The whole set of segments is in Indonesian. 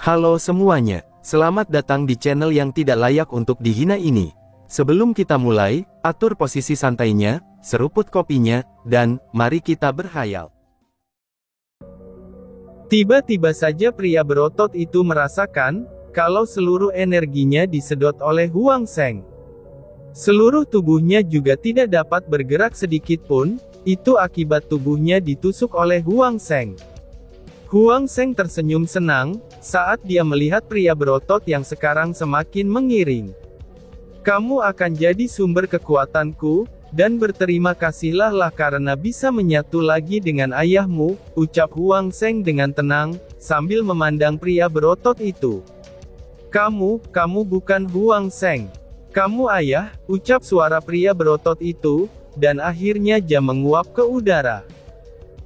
Halo semuanya, selamat datang di channel yang tidak layak untuk dihina ini. Sebelum kita mulai, atur posisi santainya, seruput kopinya, dan mari kita berkhayal. Tiba-tiba saja pria berotot itu merasakan, kalau seluruh energinya disedot oleh Huang Zheng. Seluruh tubuhnya juga tidak dapat bergerak sedikit pun, itu akibat tubuhnya ditusuk oleh Huang Zheng. Huang Zheng tersenyum senang, saat dia melihat pria berotot yang sekarang semakin mengiring. Kamu akan jadi sumber kekuatanku, dan berterima kasihlah karena bisa menyatu lagi dengan ayahmu, ucap Huang Zheng dengan tenang, sambil memandang pria berotot itu. Kamu bukan Huang Zheng. Kamu ayah, ucap suara pria berotot itu, dan akhirnya dia menguap ke udara.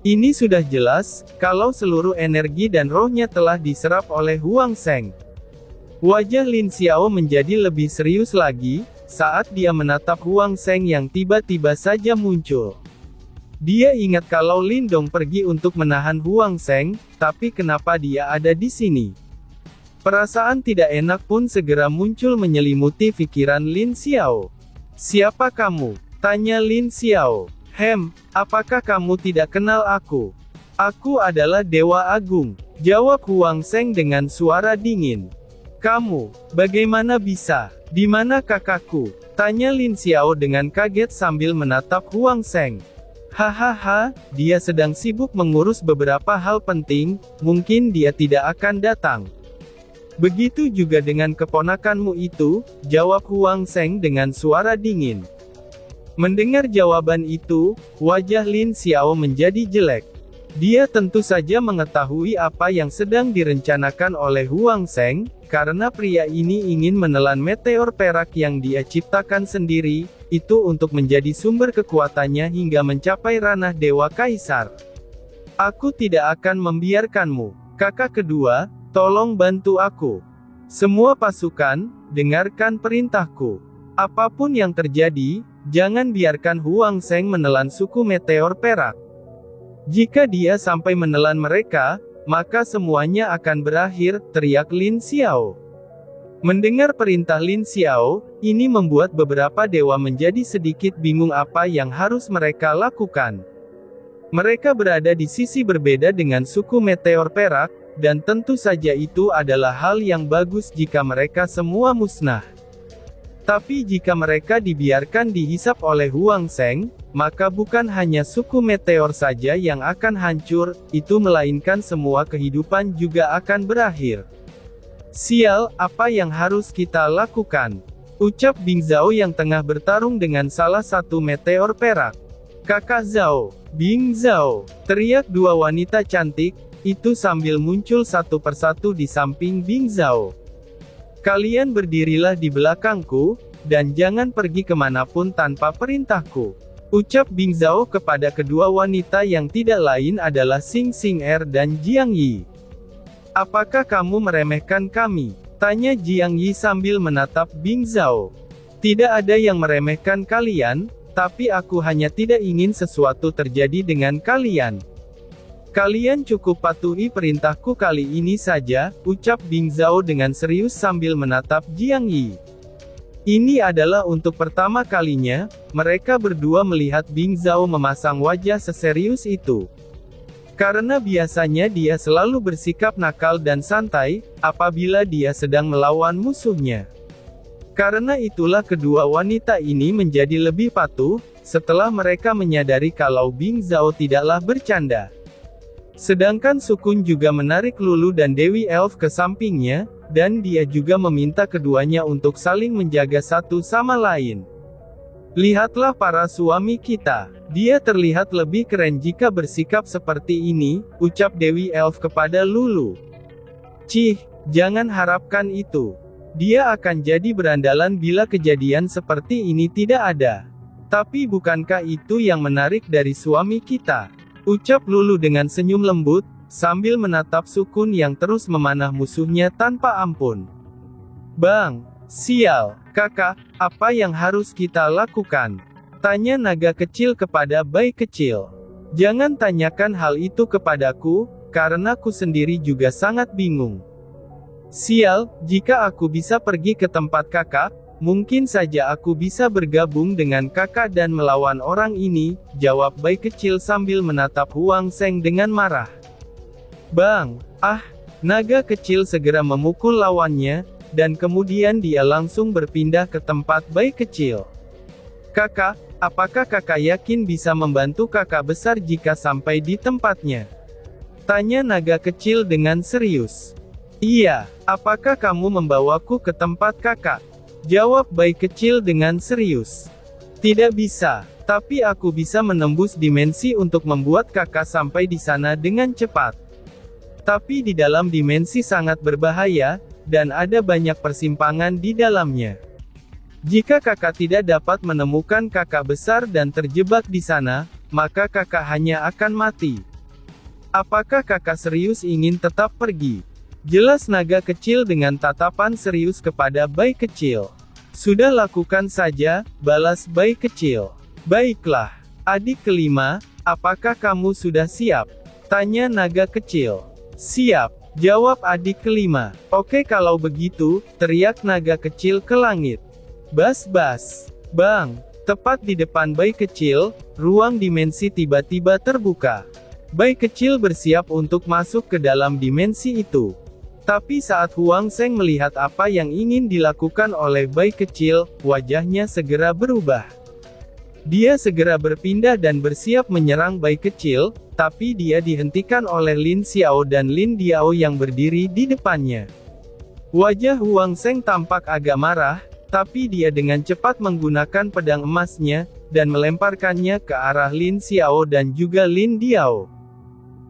Ini sudah jelas, kalau seluruh energi dan rohnya telah diserap oleh Huang Zheng. Wajah Lin Xiao menjadi lebih serius lagi, saat dia menatap Huang Zheng yang tiba-tiba saja muncul. Dia ingat kalau Lin Dong pergi untuk menahan Huang Zheng, tapi kenapa dia ada di sini? Perasaan tidak enak pun segera muncul menyelimuti pikiran Lin Xiao. Siapa kamu? Tanya Lin Xiao. Apakah kamu tidak kenal aku? Aku adalah Dewa Agung, jawab Huang Zheng dengan suara dingin. Kamu, bagaimana bisa? Di mana kakakku? Tanya Lin Xiao dengan kaget sambil menatap Huang Zheng. Hahaha, dia sedang sibuk mengurus beberapa hal penting, mungkin dia tidak akan datang. Begitu juga dengan keponakanmu itu, jawab Huang Zheng dengan suara dingin. Mendengar jawaban itu, wajah Lin Xiao menjadi jelek. Dia tentu saja mengetahui apa yang sedang direncanakan oleh Huang Zheng, karena pria ini ingin menelan meteor perak yang dia ciptakan sendiri, itu untuk menjadi sumber kekuatannya hingga mencapai ranah Dewa Kaisar. Aku tidak akan membiarkanmu. Kakak kedua, tolong bantu aku. Semua pasukan, dengarkan perintahku. Apapun yang terjadi, jangan biarkan Huang Zheng menelan suku meteor perak. Jika dia sampai menelan mereka, maka semuanya akan berakhir, teriak Lin Xiao. Mendengar perintah Lin Xiao, ini membuat beberapa dewa menjadi sedikit bingung apa yang harus mereka lakukan. Mereka berada di sisi berbeda dengan suku meteor perak, dan tentu saja itu adalah hal yang bagus jika mereka semua musnah. Tapi jika mereka dibiarkan dihisap oleh Huang Zheng, maka bukan hanya suku meteor saja yang akan hancur, itu melainkan semua kehidupan juga akan berakhir. Sial, apa yang harus kita lakukan? Ucap Bing Zhao yang tengah bertarung dengan salah satu meteor perak. Kakak Zhao, Bing Zhao, teriak dua wanita cantik, itu sambil muncul satu persatu di samping Bing Zhao. Kalian berdirilah di belakangku, dan jangan pergi kemanapun tanpa perintahku. Ucap Bing Zhao kepada kedua wanita yang tidak lain adalah Xing Xing'er dan Jiang Yi. Apakah kamu meremehkan kami? Tanya Jiang Yi sambil menatap Bing Zhao. Tidak ada yang meremehkan kalian, tapi aku hanya tidak ingin sesuatu terjadi dengan kalian. Kalian cukup patuhi perintahku kali ini saja, ucap Bing Zhao dengan serius sambil menatap Jiang Yi. Ini adalah untuk pertama kalinya, mereka berdua melihat Bing Zhao memasang wajah seserius itu. Karena biasanya dia selalu bersikap nakal dan santai, apabila dia sedang melawan musuhnya. Karena itulah kedua wanita ini menjadi lebih patuh, setelah mereka menyadari kalau Bing Zhao tidaklah bercanda. Sedangkan Sukun juga menarik Lulu dan Dewi Elf ke sampingnya, dan dia juga meminta keduanya untuk saling menjaga satu sama lain. Lihatlah para suami kita. Dia terlihat lebih keren jika bersikap seperti ini, ucap Dewi Elf kepada Lulu. Cih, jangan harapkan itu. Dia akan jadi berandalan bila kejadian seperti ini tidak ada. Tapi bukankah itu yang menarik dari suami kita? Ucap Lulu dengan senyum lembut, sambil menatap Sukun yang terus memanah musuhnya tanpa ampun. Bang, sial, kakak, apa yang harus kita lakukan? Tanya naga kecil kepada bayi kecil. Jangan tanyakan hal itu kepadaku, karena ku sendiri juga sangat bingung. Sial, jika aku bisa pergi ke tempat kakak, mungkin saja aku bisa bergabung dengan kakak dan melawan orang ini, jawab bayi kecil sambil menatap Huang Zheng dengan marah. Bang! Ah! Naga kecil segera memukul lawannya, dan kemudian dia langsung berpindah ke tempat bayi kecil. Kakak, apakah kakak yakin bisa membantu kakak besar jika sampai di tempatnya? Tanya naga kecil dengan serius. Iya, apakah kamu membawaku ke tempat kakak? Jawab bayi kecil dengan serius. Tidak bisa, tapi aku bisa menembus dimensi untuk membuat kakak sampai di sana dengan cepat. Tapi di dalam dimensi sangat berbahaya, dan ada banyak persimpangan di dalamnya. Jika kakak tidak dapat menemukan kakak besar dan terjebak di sana, maka kakak hanya akan mati. Apakah kakak serius ingin tetap pergi? Jelas naga kecil dengan tatapan serius kepada bayi kecil. Sudah lakukan saja, balas bayi kecil. Baiklah, adik kelima, apakah kamu sudah siap? Tanya naga kecil. Siap, jawab adik kelima. Oke kalau begitu, teriak naga kecil ke langit. Bas-bas. Bang, tepat di depan bayi kecil, ruang dimensi tiba-tiba terbuka. Bayi kecil bersiap untuk masuk ke dalam dimensi itu. Tapi saat Huang Zheng melihat apa yang ingin dilakukan oleh bayi kecil, wajahnya segera berubah. Dia segera berpindah dan bersiap menyerang bayi kecil, tapi dia dihentikan oleh Lin Xiao dan Lin Diao yang berdiri di depannya. Wajah Huang Zheng tampak agak marah, tapi dia dengan cepat menggunakan pedang emasnya, dan melemparkannya ke arah Lin Xiao dan juga Lin Diao.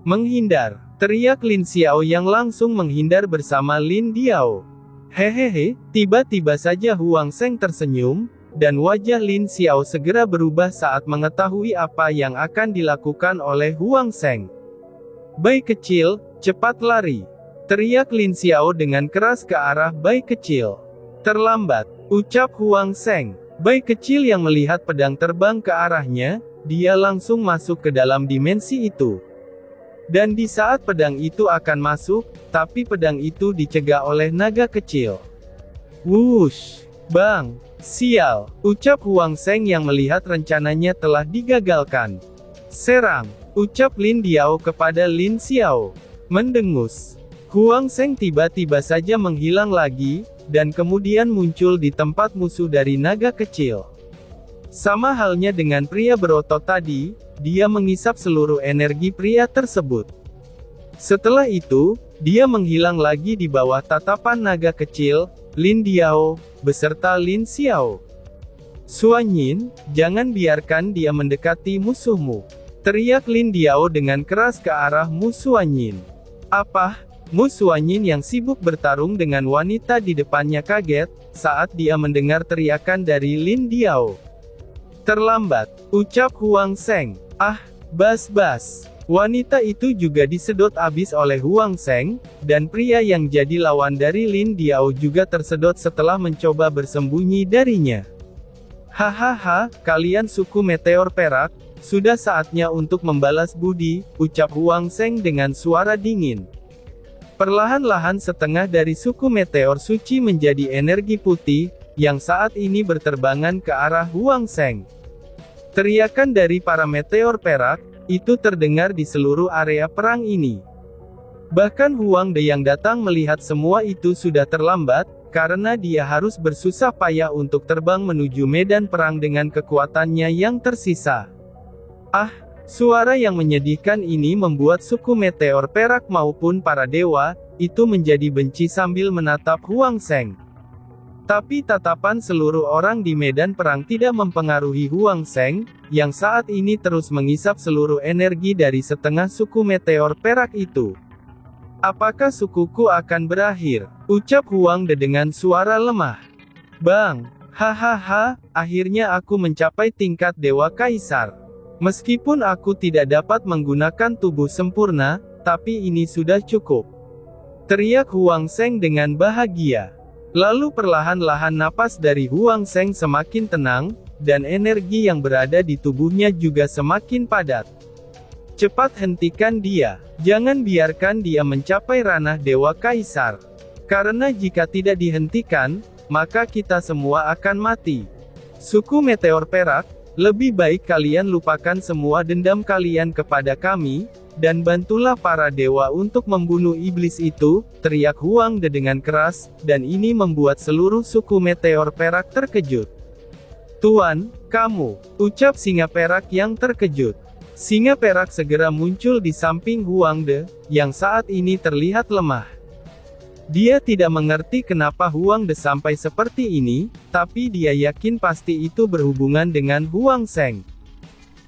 Menghindar! Teriak Lin Xiao yang langsung menghindar bersama Lin Diao. Hehehe, tiba-tiba saja Huang Zheng tersenyum, dan wajah Lin Xiao segera berubah saat mengetahui apa yang akan dilakukan oleh Huang Zheng. Bayi kecil, cepat lari! Teriak Lin Xiao dengan keras ke arah bayi kecil. Terlambat, ucap Huang Zheng. Bayi kecil yang melihat pedang terbang ke arahnya, dia langsung masuk ke dalam dimensi itu. Dan di saat pedang itu akan masuk, tapi pedang itu dicegah oleh naga kecil. Wush! Bang! Sial! Ucap Huang Zheng yang melihat rencananya telah digagalkan. Serang! Ucap Lin Diao kepada Lin Xiao. Mendengus. Huang Zheng tiba-tiba saja menghilang lagi, dan kemudian muncul di tempat musuh dari naga kecil. Sama halnya dengan pria berotot tadi, dia mengisap seluruh energi pria tersebut. Setelah itu, dia menghilang lagi di bawah tatapan naga kecil, Lin Diao, beserta Lin Xiao. Suanyin, jangan biarkan dia mendekati musuhmu. Teriak Lin Diao dengan keras ke arah Mu Suanyin. Apa? Mu Suanyin yang sibuk bertarung dengan wanita di depannya kaget, saat dia mendengar teriakan dari Lin Diao. Terlambat, ucap Huang Zheng. Ah, bas-bas. Wanita itu juga disedot abis oleh Huang Zheng, dan pria yang jadi lawan dari Lin Diao juga tersedot setelah mencoba bersembunyi darinya. Hahaha, kalian suku meteor perak, sudah saatnya untuk membalas budi, ucap Huang Zheng dengan suara dingin. Perlahan-lahan setengah dari suku meteor suci menjadi energi putih, yang saat ini berterbangan ke arah Huang Zheng. Teriakan dari para meteor perak, itu terdengar di seluruh area perang ini. Bahkan Huang De yang datang melihat semua itu sudah terlambat, karena dia harus bersusah payah untuk terbang menuju medan perang dengan kekuatannya yang tersisa. Ah, suara yang menyedihkan ini membuat suku meteor perak maupun para dewa, itu menjadi benci sambil menatap Huang Zheng. Tapi tatapan seluruh orang di medan perang tidak mempengaruhi Huang Zheng, yang saat ini terus mengisap seluruh energi dari setengah suku meteor perak itu. Apakah sukuku akan berakhir? Ucap Huang De dengan suara lemah. Bang! Hahaha, akhirnya aku mencapai tingkat Dewa Kaisar. Meskipun aku tidak dapat menggunakan tubuh sempurna, tapi ini sudah cukup. Teriak Huang Zheng dengan bahagia. Lalu perlahan-lahan napas dari Huang Zheng semakin tenang, dan energi yang berada di tubuhnya juga semakin padat. Cepat hentikan dia. Jangan biarkan dia mencapai ranah Dewa Kaisar. Karena jika tidak dihentikan, maka kita semua akan mati. Suku Meteor Perak, lebih baik kalian lupakan semua dendam kalian kepada kami, dan bantulah para dewa untuk membunuh iblis itu, teriak Huang De dengan keras, dan ini membuat seluruh suku Meteor Perak terkejut. Tuan, kamu, ucap singa perak yang terkejut. Singa perak segera muncul di samping Huang De, yang saat ini terlihat lemah. Dia tidak mengerti kenapa Huang De sampai seperti ini, tapi dia yakin pasti itu berhubungan dengan Huang Sheng.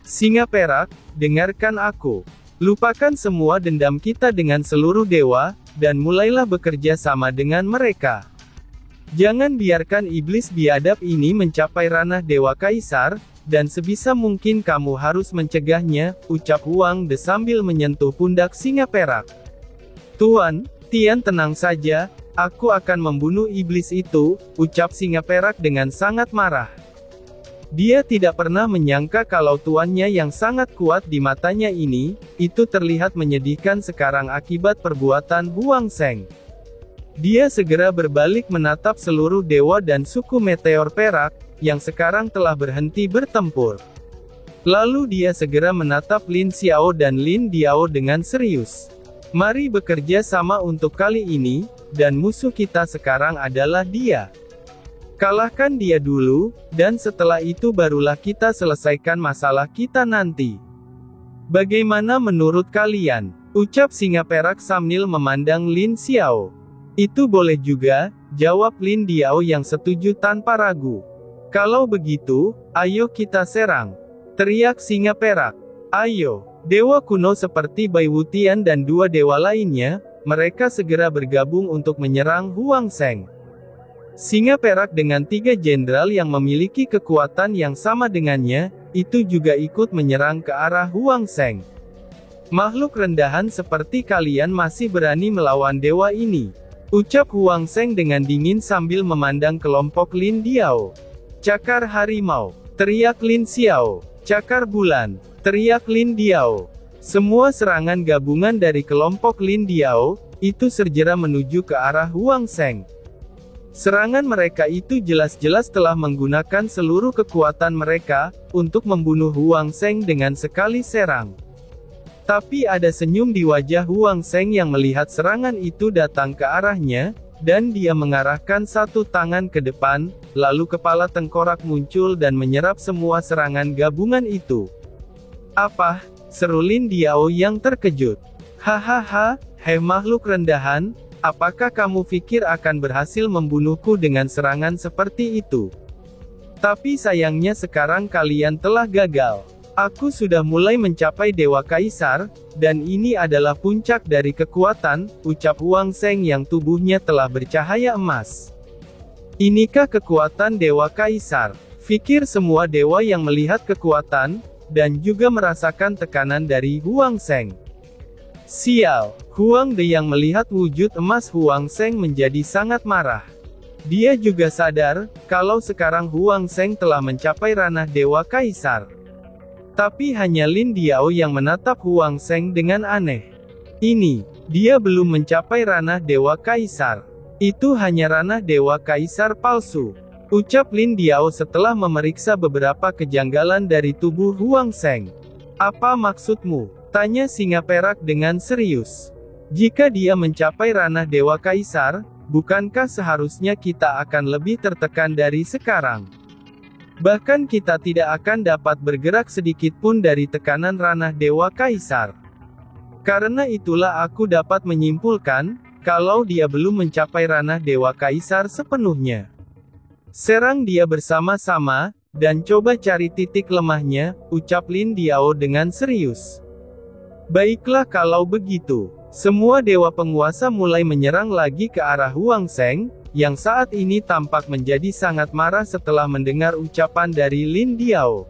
Singa perak, dengarkan aku. Lupakan semua dendam kita dengan seluruh dewa, dan mulailah bekerja sama dengan mereka. Jangan biarkan iblis biadab ini mencapai ranah Dewa Kaisar, dan sebisa mungkin kamu harus mencegahnya, ucap Huang De sambil menyentuh pundak singa perak. Tuan, Tian tenang saja, aku akan membunuh iblis itu, ucap singa perak dengan sangat marah. Dia tidak pernah menyangka kalau tuannya yang sangat kuat di matanya ini, itu terlihat menyedihkan sekarang akibat perbuatan Huang Sheng. Dia segera berbalik menatap seluruh dewa dan suku Meteor Perak, yang sekarang telah berhenti bertempur. Lalu dia segera menatap Lin Xiao dan Lin Diao dengan serius. Mari bekerja sama untuk kali ini, dan musuh kita sekarang adalah dia. Kalahkan dia dulu, dan setelah itu barulah kita selesaikan masalah kita nanti. Bagaimana menurut kalian? Ucap singa perak sambil memandang Lin Xiao. Itu boleh juga, jawab Lin Diao yang setuju tanpa ragu. Kalau begitu, ayo kita serang. Teriak singa perak. Ayo, dewa kuno seperti Bai Wutian dan dua dewa lainnya, mereka segera bergabung untuk menyerang Huang Sheng. Singa perak dengan 3 jenderal yang memiliki kekuatan yang sama dengannya, itu juga ikut menyerang ke arah Huang Sheng. Makhluk rendahan seperti kalian masih berani melawan dewa ini, ucap Huang Sheng dengan dingin sambil memandang kelompok Lin Diao. Cakar harimau, teriak Lin Xiao. Cakar bulan, teriak Lin Diao. Semua serangan gabungan dari kelompok Lin Diao, itu segera menuju ke arah Huang Sheng. Serangan mereka itu jelas-jelas telah menggunakan seluruh kekuatan mereka, untuk membunuh Huang Sheng dengan sekali serang. Tapi ada senyum di wajah Huang Sheng yang melihat serangan itu datang ke arahnya, dan dia mengarahkan satu tangan ke depan, lalu kepala tengkorak muncul dan menyerap semua serangan gabungan itu. Apa? Seru Lin Diao yang terkejut. Hahaha, hei makhluk rendahan, apakah kamu pikir akan berhasil membunuhku dengan serangan seperti itu? Tapi sayangnya sekarang kalian telah gagal. Aku sudah mulai mencapai Dewa Kaisar, dan ini adalah puncak dari kekuatan, ucap Huang Sheng yang tubuhnya telah bercahaya emas. Inikah kekuatan Dewa Kaisar? Fikir semua dewa yang melihat kekuatan, dan juga merasakan tekanan dari Huang Sheng. Sial, Huang De yang melihat wujud emas Huang Sheng menjadi sangat marah. Dia juga sadar, kalau sekarang Huang Sheng telah mencapai ranah Dewa Kaisar. Tapi hanya Lin Diao yang menatap Huang Sheng dengan aneh. Dia belum mencapai ranah Dewa Kaisar. Itu hanya ranah Dewa Kaisar palsu, ucap Lin Diao setelah memeriksa beberapa kejanggalan dari tubuh Huang Sheng. Apa maksudmu? Tanya singa perak dengan serius. Jika dia mencapai ranah Dewa Kaisar, bukankah seharusnya kita akan lebih tertekan dari sekarang? Bahkan kita tidak akan dapat bergerak sedikit pun dari tekanan ranah Dewa Kaisar. Karena itulah aku dapat menyimpulkan, kalau dia belum mencapai ranah Dewa Kaisar sepenuhnya. Serang dia bersama-sama, dan coba cari titik lemahnya, ucap Lin Diao dengan serius. Baiklah kalau begitu. Semua dewa penguasa mulai menyerang lagi ke arah Huang Sheng, yang saat ini tampak menjadi sangat marah setelah mendengar ucapan dari Lin Diao.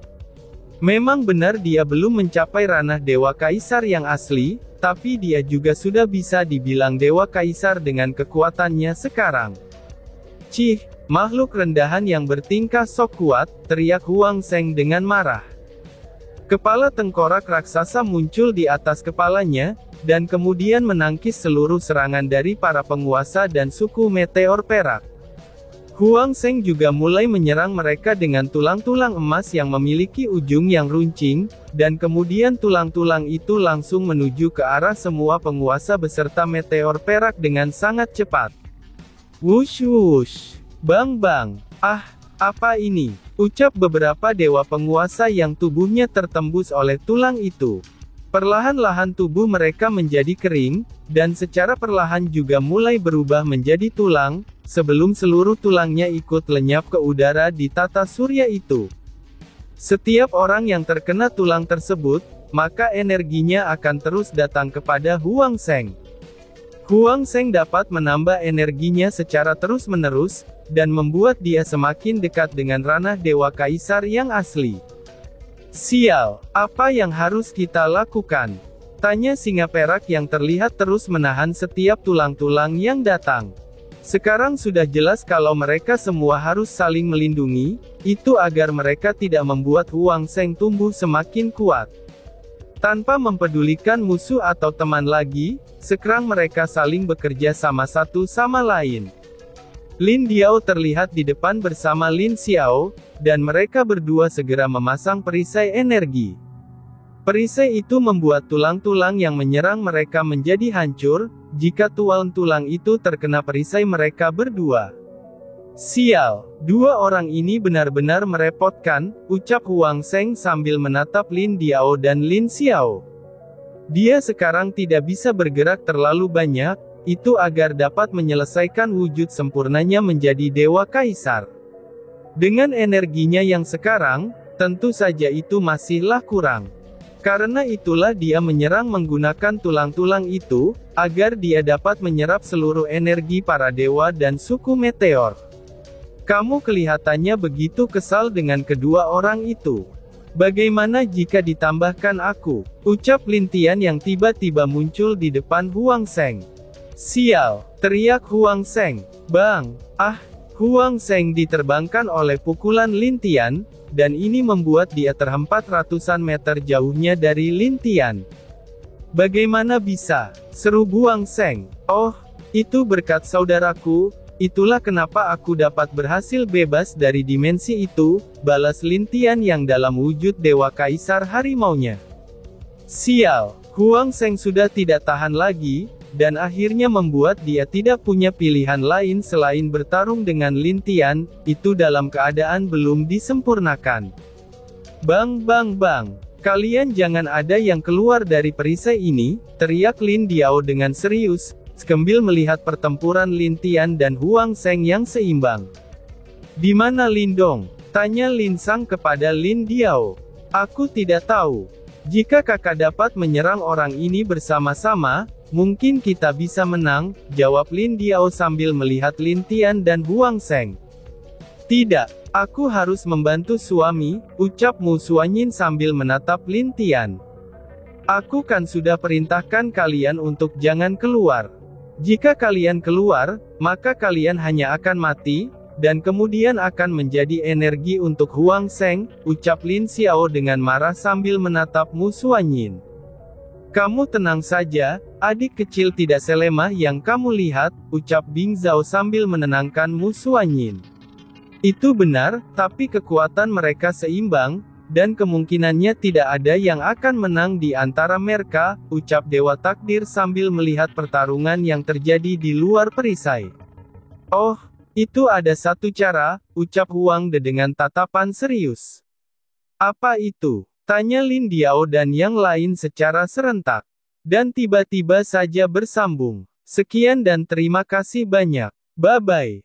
Memang benar dia belum mencapai ranah Dewa Kaisar yang asli, tapi dia juga sudah bisa dibilang Dewa Kaisar dengan kekuatannya sekarang. Cih, makhluk rendahan yang bertingkah sok kuat, teriak Huang Sheng dengan marah. Kepala tengkorak raksasa muncul di atas kepalanya, dan kemudian menangkis seluruh serangan dari para penguasa dan suku meteor perak. Huang Zheng juga mulai menyerang mereka dengan tulang-tulang emas yang memiliki ujung yang runcing, dan kemudian tulang-tulang itu langsung menuju ke arah semua penguasa beserta meteor perak dengan sangat cepat. Wush wush, bang bang, apa ini? Ucap beberapa dewa penguasa yang tubuhnya tertembus oleh tulang itu. Perlahan-lahan tubuh mereka menjadi kering, dan secara perlahan juga mulai berubah menjadi tulang, sebelum seluruh tulangnya ikut lenyap ke udara di tata surya itu. Setiap orang yang terkena tulang tersebut, maka energinya akan terus datang kepada Huang Zheng. Huang Zheng dapat menambah energinya secara terus-menerus, dan membuat dia semakin dekat dengan ranah Dewa Kaisar yang asli. Sial, apa yang harus kita lakukan? Tanya singa perak yang terlihat terus menahan setiap tulang-tulang yang datang. Sekarang sudah jelas kalau mereka semua harus saling melindungi, itu agar mereka tidak membuat Huang Zheng tumbuh semakin kuat. Tanpa mempedulikan musuh atau teman lagi, sekarang mereka saling bekerja sama satu sama lain. Lin Diao terlihat di depan bersama Lin Xiao, dan mereka berdua segera memasang perisai energi. Perisai itu membuat tulang-tulang yang menyerang mereka menjadi hancur, jika tulang-tulang itu terkena perisai mereka berdua. Sial, dua orang ini benar-benar merepotkan, ucap Huang Zheng sambil menatap Lin Diao dan Lin Xiao. Dia sekarang tidak bisa bergerak terlalu banyak, itu agar dapat menyelesaikan wujud sempurnanya menjadi Dewa Kaisar. Dengan energinya yang sekarang, tentu saja itu masihlah kurang. Karena itulah dia menyerang menggunakan tulang-tulang itu, agar dia dapat menyerap seluruh energi para dewa dan suku meteor. Kamu kelihatannya begitu kesal dengan kedua orang itu. Bagaimana jika ditambahkan aku? Ucap Lin Tian yang tiba-tiba muncul di depan Huang Zheng. Sial, teriak Huang Zheng. Bang! Huang Zheng diterbangkan oleh pukulan Lin Tian, dan ini membuat dia terhempat ratusan meter jauhnya dari Lin Tian. Bagaimana bisa? Seru Huang Zheng. Oh, itu berkat saudaraku, itulah kenapa aku dapat berhasil bebas dari dimensi itu, balas Lin Tian yang dalam wujud Dewa Kaisar harimaunya. Sial, Huang Zheng sudah tidak tahan lagi, dan akhirnya membuat dia tidak punya pilihan lain selain bertarung dengan Lin Tian, itu dalam keadaan belum disempurnakan. Bang bang bang, kalian jangan ada yang keluar dari perisai ini, teriak Lin Diao dengan serius, sambil melihat pertempuran Lin Tian dan Huang Zheng yang seimbang. Di mana Lin Dong? Tanya Lin Sang kepada Lin Diao. Aku tidak tahu. Jika kakak dapat menyerang orang ini bersama-sama, mungkin kita bisa menang, jawab Lin Diao sambil melihat Lin Tian dan Huang Zheng. Tidak, aku harus membantu suami, ucap Mu Suanyin sambil menatap Lin Tian. Aku kan sudah perintahkan kalian untuk jangan keluar. Jika kalian keluar, maka kalian hanya akan mati, dan kemudian akan menjadi energi untuk Huang Zheng, ucap Lin Xiao dengan marah sambil menatap Mu Suanyin. Kamu tenang saja, adik kecil tidak selemah yang kamu lihat, ucap Bing Zhao sambil menenangkan Mu Suanyin. Itu benar, tapi kekuatan mereka seimbang, dan kemungkinannya tidak ada yang akan menang di antara mereka, ucap Dewa Takdir sambil melihat pertarungan yang terjadi di luar perisai. Oh, itu ada satu cara, ucap Huang De dengan tatapan serius. Apa itu? Tanya Lin Diao dan yang lain secara serentak. Dan tiba-tiba saja bersambung. Sekian dan terima kasih banyak. Bye-bye.